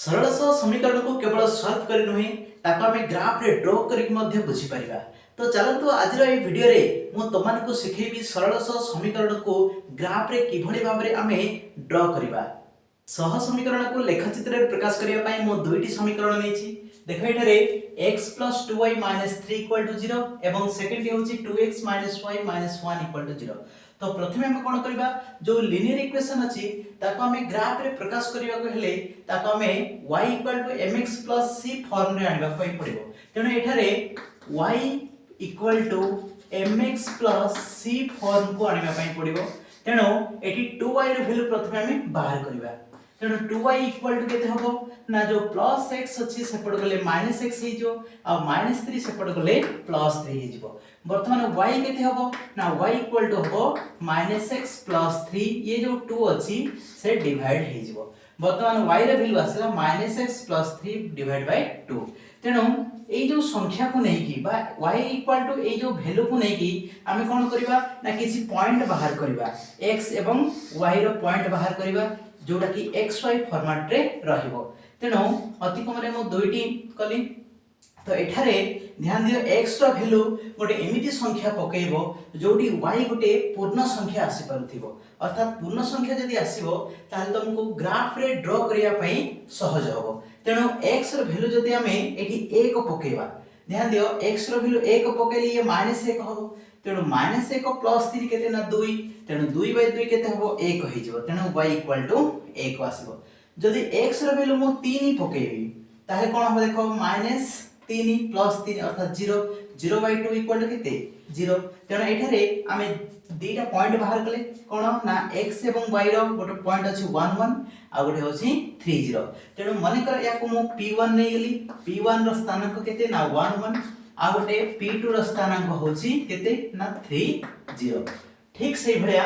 सरल समीकरण को केवल सॉल्व कर नुहे ताको आमे ग्राफ रे ड्रॉ करिक मध्ये बुझी परिबा। तो चलंतु आज रो ए वीडियो रे मु तमान को सिखेबी सरल समीकरण को ग्राफ रे किभଳି भाबरे आमे ड्रॉ करिबा। सह समीकरण को लेखचित्र रे प्रकाश करिया पई मु दुईटी समीकरण नेछि। देखो एठारे x + 2y - 3 = 0 एवं सेकंड होछि 2x - y - 1 = 0। तो प्रथमे हम कोन करबा जो लिनियर इक्वेशन अछि ताको हमें ग्राफ रे प्रकाश करिया को हेले ताको हमें y = mx + c फॉर्म रे आनिबा पई पड़िबो। तेनो एठारे y = mx + c फॉर्म को आनिबा पई पड़िबो। तेनो एठी 2y रो वैल्यू प्रथमे हम बाहर करबा। तेनो 2y = केते हबो ना जो +x अछि सेपड गले -x हे जो आ -3 सेपड गले +3 हे जिवो। वर्तमान y केते हबो ना y = हबो -x + 3 ये जो 2 अछि से डिवाइड हे जिवो। वर्तमान y रे वैल्यू आसला -x + 3 / 2। तेनो एई जो संख्या को नै की बा y = एई जो वैल्यू को नै की आमे कोन करबा ना किछि पॉइंट बाहर करबा x एवं y रो पॉइंट बाहर करबा जोटा कि xy फॉर्मेट रे रहिबो। तेनो अति कम रे मो दुईटी कली। तो एठारे ध्यान दियो x रो वैल्यू गोटे एमिति संख्या पकेइबो जोटी y गोटे पूर्ण संख्या आसी पारुथिबो। अर्थात पूर्ण संख्या यदि आसीबो ताले तुमको ग्राफ रे ड्रॉ करिया पई सहज होबो। तेनो x रो वैल्यू जदि हमें एठी 1 पकेइबा, ध्यान दियो x रो वैल्यू 1 पकेइले ये -1 होबो। तेनो -1 + 3 केते ना 2। तेनो 2/2 केते हबो 1 हे जिवो। तेनो y = 1 आसीबो। जदि x रो वैल्यू मो 3 पकेइबी ताले कोन हो देखो -3 + 3 अर्थात 0। 0/2 = केते 0। तेनो एठारे आमे दीटा पॉइंट बाहर कले कोन ना x एवं y रो गोटे पॉइंट अछि 1 1 आ गोटे होछि 3 0। तेनो माने कर याको मो p1 नै गेली। p1 रो स्थानांक केते ना 1 1 आ गोटे p2 रो स्थानांक होछि केते ना 3 0। ठीक सेहि भलिया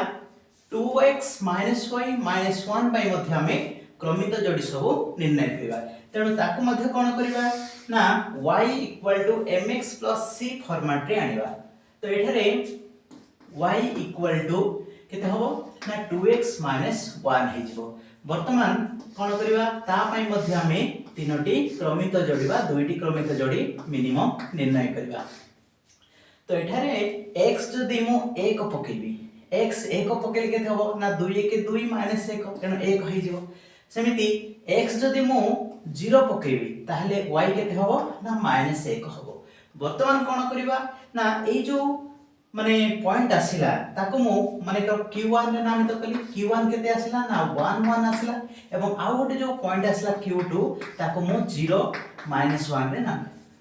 2x - y - 1 बाय मध्ये हमें क्रमित जोड़ी सब निर्णय करिबा। तेणु ताकु मध्ये कोन करिबा ना y = mx + c फॉर्मेट रे आनिबा। तो एठारे y = केते हबो ना 2x - 1 हे जिवो। वर्तमान कोन करिबा ता पई मध्ये हमें तीनोटी क्रमित जोड़ी बा दुईटी क्रमित जोड़ी मिनिमम निर्णय करिबा। तो एठारे x जदि मु 1 पकेबी, x 1 पकेले केते हबो ना 2 1 2 -1 तेनो 1 हे जिवो। सेमिति x जदि मु 0 पकेबी ताहले y केते हबो ना -1 हबो। वर्तमान कोन करिबा ना एई जो माने पॉइंट आसिला ताको मु माने q1 रे नामित कली। q1 केते आसिला ना 1 1 आसिला एवं आ गोटे जो पॉइंट आसिला q2 ताको मु 0 -1 रे नाम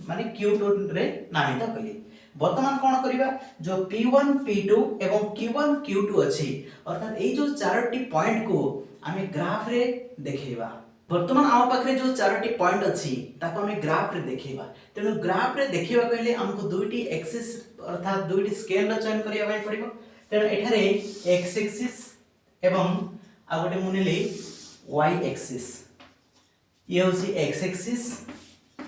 माने q2 रे नामित कली। वर्तमान कोन करिबा जो p1 p2 एवं q1 q2 अछि अर्थात एई जो चारोटी पॉइंट को आमे ग्राफ रे देखैबा। वर्तमान आम पाखरे जो चारोटी पॉइंट अछि ताको आमे ग्राफ रे देखैबा। तेनु ग्राफ रे देखैबा कहले हमको दुईटी एक्सिस अर्थात दुईटी स्केल रो चयन करिया बाय पड़िबो। तेनु एठारे x एक्सिस एवं आ गोटे मुनिले y एक्सिस। ये होछि x एक्सिस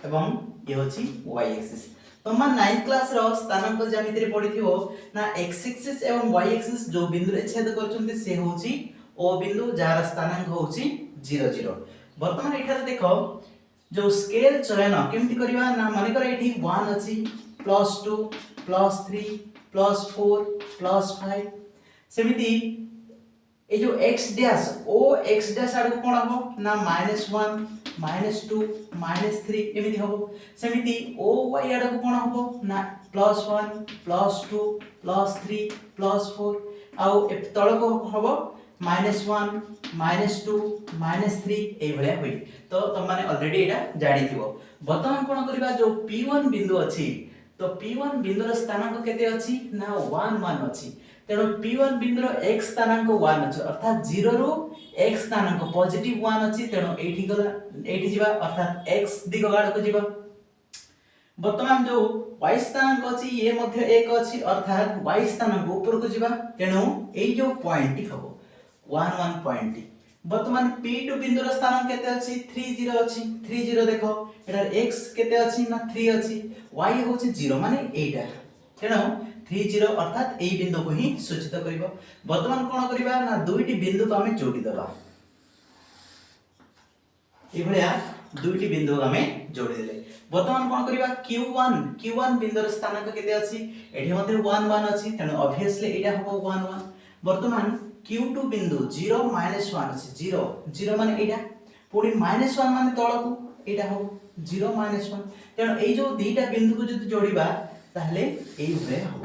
एवं ये होछि y एक्सिस। तमा 9th क्लास रो स्थानांक ज्यामिति रे पढिथिबो ना x एक्सिस एवं y एक्सिस जो बिंदु रे छेद करचंती से होछि o बिंदु जार स्थानांक होछि 0 0। वर्तमान एठारे देखो जो स्केल चयन केमति करिबा ना माने कर एठी 1 अछि +2 +3 +4 +5 सेमिति ए जो x dash o x dash आडू कोन हबो ना -1 -2 -3 एमिति हबो। सेमिति o y आडू कोन हबो ना +1 +2 +3 +4 आउ ए तळको हबो -1 -2 -3 ए भलिया होई। तो तुम माने ऑलरेडी एटा जानि थिबो। वर्तमान कोन करिबा जो p1 बिंदु अछि तो p1 बिंदुर स्थानांक केते अछि ना 1 1 अछि। तेणु p1 बिंदुर x स्थानांक 1 अछि अर्थात 0 रु x स्थानांक पॉजिटिव 1 अछि। तेणु एठी गला एठी जिबा अर्थात x दिग गाड को जिबा। वर्तमान जो y स्थानांक अछि ये मध्ये 1 अछि अर्थात y स्थानांक ऊपर को जिबा। तेणु एई जो पॉइंट टी हबो 1 1 पॉइंट टी। वर्तमान p2 बिंदुर स्थानांक केते अछि 3 0 अछि। 3 0 देखो एटा x केते अछि ना 3 अछि y होछि 0 माने एटा। तेणु 3 0 अर्थात एई बिंदु को ही सूचित करिवो। वर्तमान कोन करिबा ना दुईटी बिंदु को हमें जोड़ी देबा। एभलिया दुईटी बिंदु आमे जोड़ी देले वर्तमान कोन करबा q1 बिंदुर स्थानांक केते अछि एठी मध्ये 1 1 अछि तेनु ऑब्वियसली एटा हबो 1 1 वर्तमान q2 बिंदु 0 1 अछि 0 0 माने एटा पुणी -1 माने तळकू एटा हबो 0 -1 तेनु एई जो दुईटा बिंदु को जदि जोड़िबा ताहले एई भले हबो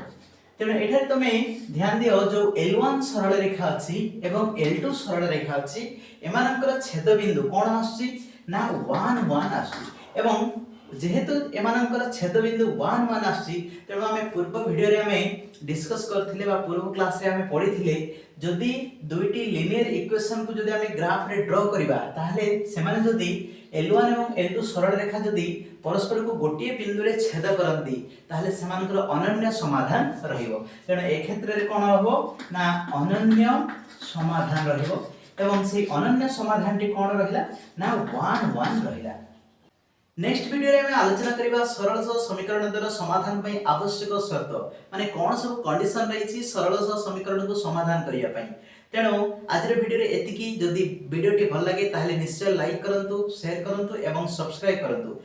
तेनु एठारे तमे ध्यान दियो जो L1 सरल रेखा अछि एवं L2 सरल रेखा अछि एमानकर छेद बिंदु कोन आछि ना 1 1 आछि एवं जेहेतु एमानकर छेद बिंदु 1 1 आछि तेनु हमें पूर्व वीडियो रे हमें डिस्कस करथिले बा पूर्व क्लास रे हमें पढिथिले जदि दुईटी लिनियर इक्वेशन को जदि हमें ग्राफ रे ड्रा करिबा ताहले सेमाने जदि L1 एवं L2 सरल रेखा जदि परस्पर को गोटिए बिंदु रे छेद करंती ताहले सेमानकर अनन्य समाधान रहिबो तेनु ए क्षेत्र रे कोन हबो ना अनन्य समाधान रहिबो एवं से अनन्य समाधान टी कोन रहिला ना 1 1 रहिला नेक्स्ट वीडियो रे हम आलोचना करिबा सरल सह समीकरण द्वारा समाधान पई आवश्यक शर्त माने कोन सब कंडीशन रहिछि सरल सह समीकरण को समाधान करिया पई तेणु आज वीडियो रे एतिकी जदि वीडियो टी भल लागे ताहले निश्चय लाइक करंतु शेयर करंतु एवं सब्सक्राइब करंतु।